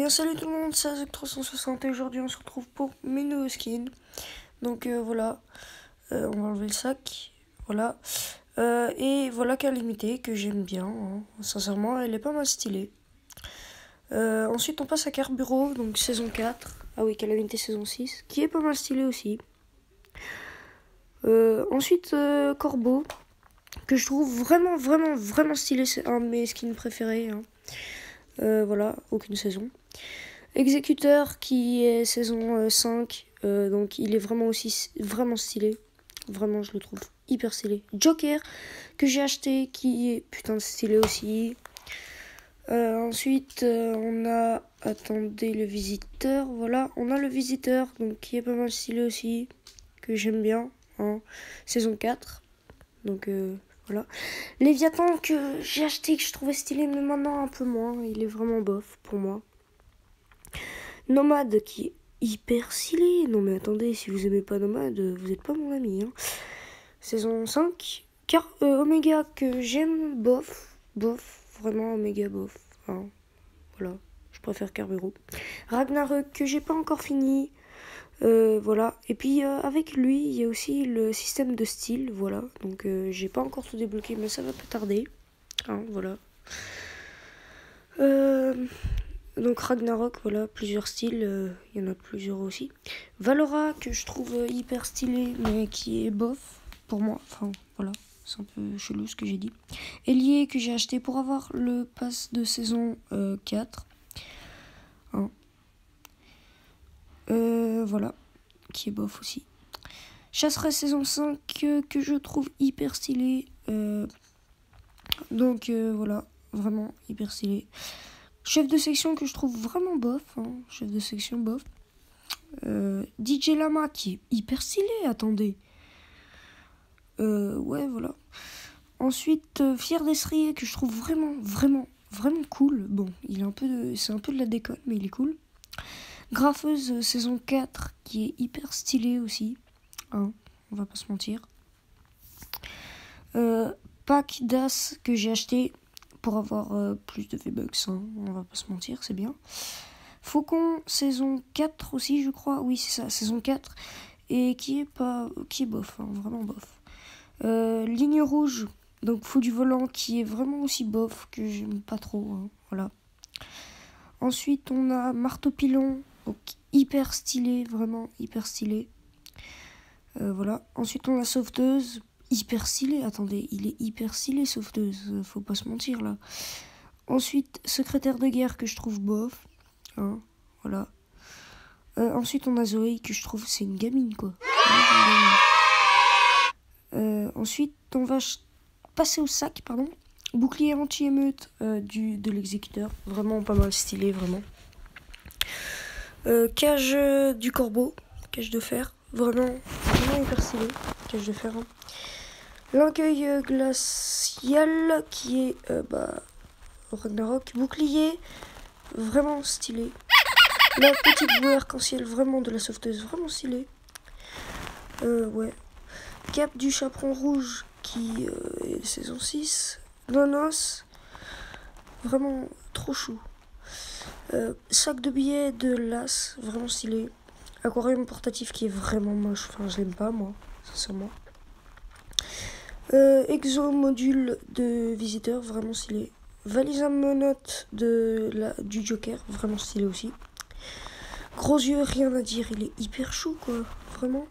bien salut tout le monde, c'est Azek360 et aujourd'hui on se retrouve pour mes nouveaux skins. Donc voilà, on va enlever le sac, voilà. Et voilà Calamité que j'aime bien, hein. Sincèrement elle est pas mal stylée. Ensuite on passe à Carburo, donc saison 4, ah oui Calamité saison 6, qui est pas mal stylée aussi. Ensuite Corbeau, que je trouve vraiment stylé, c'est un de mes skins préférés, hein. Voilà, aucune saison. Exécuteur qui est saison 5, donc il est vraiment stylé. Vraiment, je le trouve hyper stylé. Joker que j'ai acheté qui est putain de stylé aussi. Ensuite, on a, attendez, le visiteur. Voilà, on a le visiteur donc qui est pas mal stylé aussi, que j'aime bien, hein. Saison 4. Donc voilà. Léviathan que j'ai acheté, que je trouvais stylé, mais maintenant un peu moins. Il est vraiment bof pour moi. Nomade qui est hyper stylé. Non mais attendez, si vous aimez pas Nomade, vous êtes pas mon ami, hein. Saison 5. Omega que j'aime, bof. Vraiment Omega bof. Hein. Voilà, je préfère Carburo. Ragnarok que j'ai pas encore fini. Voilà, et puis avec lui il y a aussi le système de style, voilà, donc j'ai pas encore tout débloqué mais ça va pas tarder, hein, voilà. Donc Ragnarok, voilà, plusieurs styles, il y en a plusieurs aussi. Valora que je trouve hyper stylé mais qui est bof pour moi, enfin voilà, c'est un peu chelou ce que j'ai dit. Elie que j'ai acheté pour avoir le pass de saison 4, hein. Voilà, qui est bof aussi. Chasseresse saison 5 que je trouve hyper stylé. Donc voilà, vraiment hyper stylé. Chef de section que je trouve vraiment bof, hein, chef de section bof. DJ Lama qui est hyper stylé, attendez. Ouais, voilà. Ensuite, Fier d'Estrier que je trouve vraiment cool. Bon, c'est un peu de la déconne, mais il est cool. Graffeuse saison 4 qui est hyper stylé aussi, hein, on va pas se mentir. Pack d'As que j'ai acheté pour avoir plus de V-Bucks, hein, on va pas se mentir, c'est bien. Faucon saison 4 aussi je crois, oui c'est ça, saison 4, et qui est bof, hein, vraiment bof. Ligne rouge, donc fou du volant qui est vraiment aussi bof, que j'aime pas trop, hein, voilà. Ensuite on a marteau pilon. Donc hyper stylé, vraiment hyper stylé. Voilà. Ensuite on a sauveteuse, hyper stylé. Attendez, il est hyper stylé sauveteuse, faut pas se mentir là. Ensuite secrétaire de guerre que je trouve bof, hein, voilà. Ensuite on a Zoé que je trouve c'est une gamine quoi. Ensuite on va passer au sac, pardon. Bouclier anti-émeute de l'exécuteur, vraiment pas mal stylé, vraiment. Cage du corbeau, cage de fer, vraiment hyper stylé, cage de fer, hein. L'orgueil glacial qui est Ragnarok, bouclier, vraiment stylé. La petite bouée arc-en-ciel, vraiment de la sauveteuse, vraiment stylé. Ouais. Cap du chaperon rouge qui est saison 6. Nonos, vraiment trop chou. Sac de billets de l'As, vraiment stylé. Aquarium portatif qui est vraiment moche, enfin je l'aime pas moi, sincèrement. Exo module de visiteur, vraiment stylé. Valise à menottes du Joker, vraiment stylé aussi. Gros yeux, rien à dire, il est hyper chou quoi, vraiment.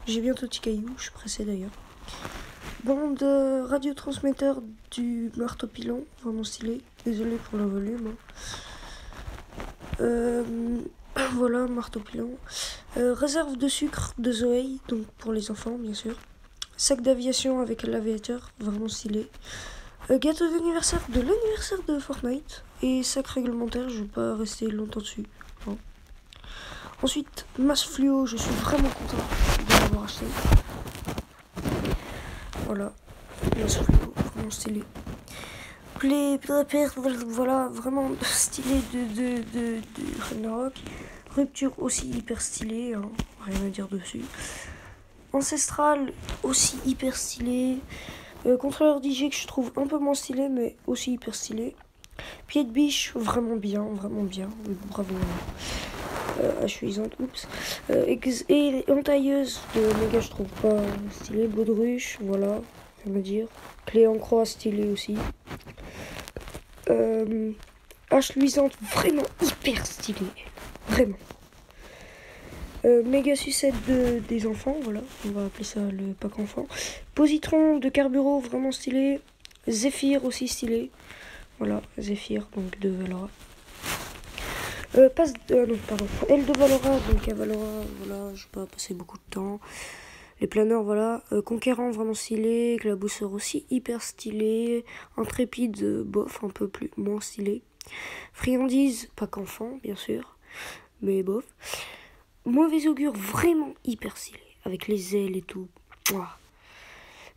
J'ai bientôt petit caillou, je suis pressé d'ailleurs. Bande radiotransmetteur du marteau pilon, vraiment stylé. Désolé pour le volume, hein. Voilà, marteau pilon. Réserve de sucre de Zoé, donc pour les enfants bien sûr. Sac d'aviation avec l'aviateur, vraiment stylé. Gâteau d'anniversaire de l'anniversaire de Fortnite. Et sac réglementaire, je vais pas rester longtemps dessus, hein. Ensuite, masse fluo, je suis vraiment content de l'avoir acheté. Voilà, masse fluo, vraiment stylé. Voilà, vraiment stylé de Ragnarok. Rupture aussi hyper stylé, hein, rien à dire dessus. Ancestral aussi hyper stylé. Contrôleur DJ que je trouve un peu moins stylé mais aussi hyper stylé. Pied de biche, vraiment bien, bravo. Achuisante, oups. Et entailleuse de méga, je trouve pas stylé. Baudruche, voilà, on va dire. Clé en croix, stylé aussi. Hache luisante, vraiment hyper stylé, vraiment. Méga sucette des enfants, voilà, on va appeler ça le pack enfant. Positron de Carburo, vraiment stylé. Zéphyr aussi stylé, voilà, Zéphyr, donc de Valora. Non, pardon, L de Valora, donc à Valora, voilà, je vais pas passer beaucoup de temps. Les planeurs, voilà. Conquérant, vraiment stylé. Éclabousseur aussi, hyper stylé. Intrépide, bof, un peu moins stylé. Friandise, pas qu'enfant, bien sûr, mais bof. Mauvais augure, vraiment hyper stylé. Avec les ailes et tout. Ouah.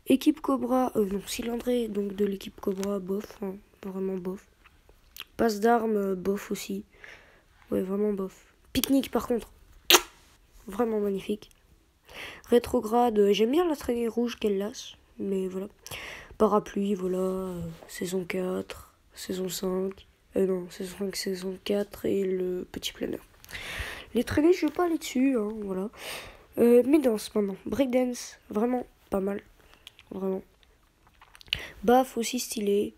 Équipe Cobra, non, cylindré, donc de l'équipe Cobra, bof, hein, vraiment bof. Passe d'armes, bof aussi. Ouais, vraiment bof. Pique-nique, par contre, vraiment magnifique. Rétrograde, j'aime bien la traînée rouge qu'elle lâche, mais voilà. Parapluie, voilà, saison 4, saison 5, saison 5, saison 4 et le petit planeur. Les traînées, je vais pas aller dessus, hein, voilà. Mes danses maintenant, breakdance, vraiment pas mal, vraiment. Baf aussi stylé.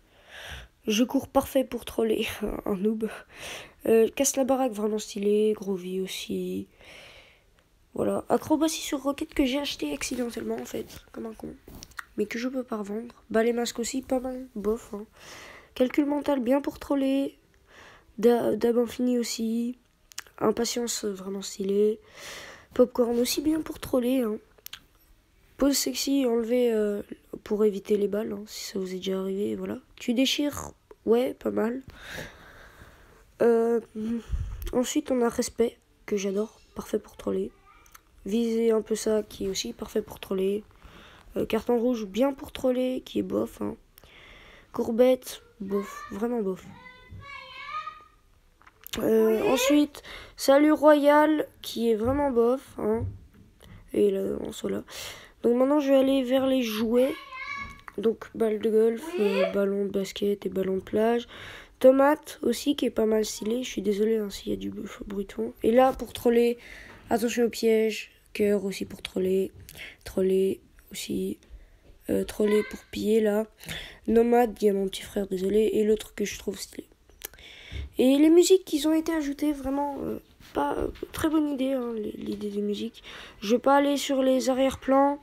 Je cours parfait pour troller, un noob. Casse la baraque, vraiment stylé. Gros vie aussi. Voilà, acrobatie sur roquette que j'ai acheté accidentellement en fait, comme un con, mais que je peux pas revendre. Balai masque aussi, pas mal, bof. Hein. Calcul mental, bien pour troller. Dab infini aussi. Impatience, vraiment stylé. Popcorn aussi, bien pour troller. Hein. Pose sexy, enlever pour éviter les balles, hein, si ça vous est déjà arrivé, voilà. Tu déchires, ouais, pas mal. Ensuite, on a respect, que j'adore, parfait pour troller. Viser un peu ça, qui est aussi parfait pour troller. Carton rouge, bien pour troller, qui est bof. Hein. Courbette, bof, vraiment bof. Ensuite, salut royal, qui est vraiment bof. Hein. Et là, en cela. Donc maintenant, je vais aller vers les jouets. Donc, balle de golf, ballon de basket et ballon de plage. Tomate aussi, qui est pas mal stylé. Je suis désolé hein, s'il y a du bruit de fond. Et là, pour troller, attention au piège. Cœur aussi pour troller. Troller aussi. Troller pour piller là. Nomade, il y a mon petit frère, désolé. Et l'autre que je trouve stylé. Et les musiques qui ont été ajoutées, vraiment pas très bonne idée, hein, l'idée des musiques. Je vais pas aller sur les arrière-plans.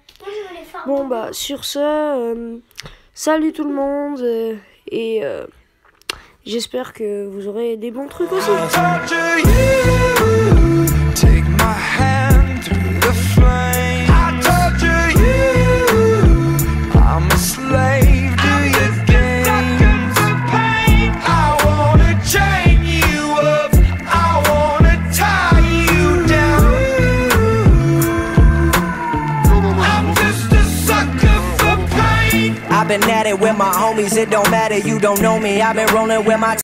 Bon bah sur ce, salut tout le monde et j'espère que vous aurez des bons trucs aussi. I've been at it with my homies, it don't matter, you don't know me. I've been rolling with my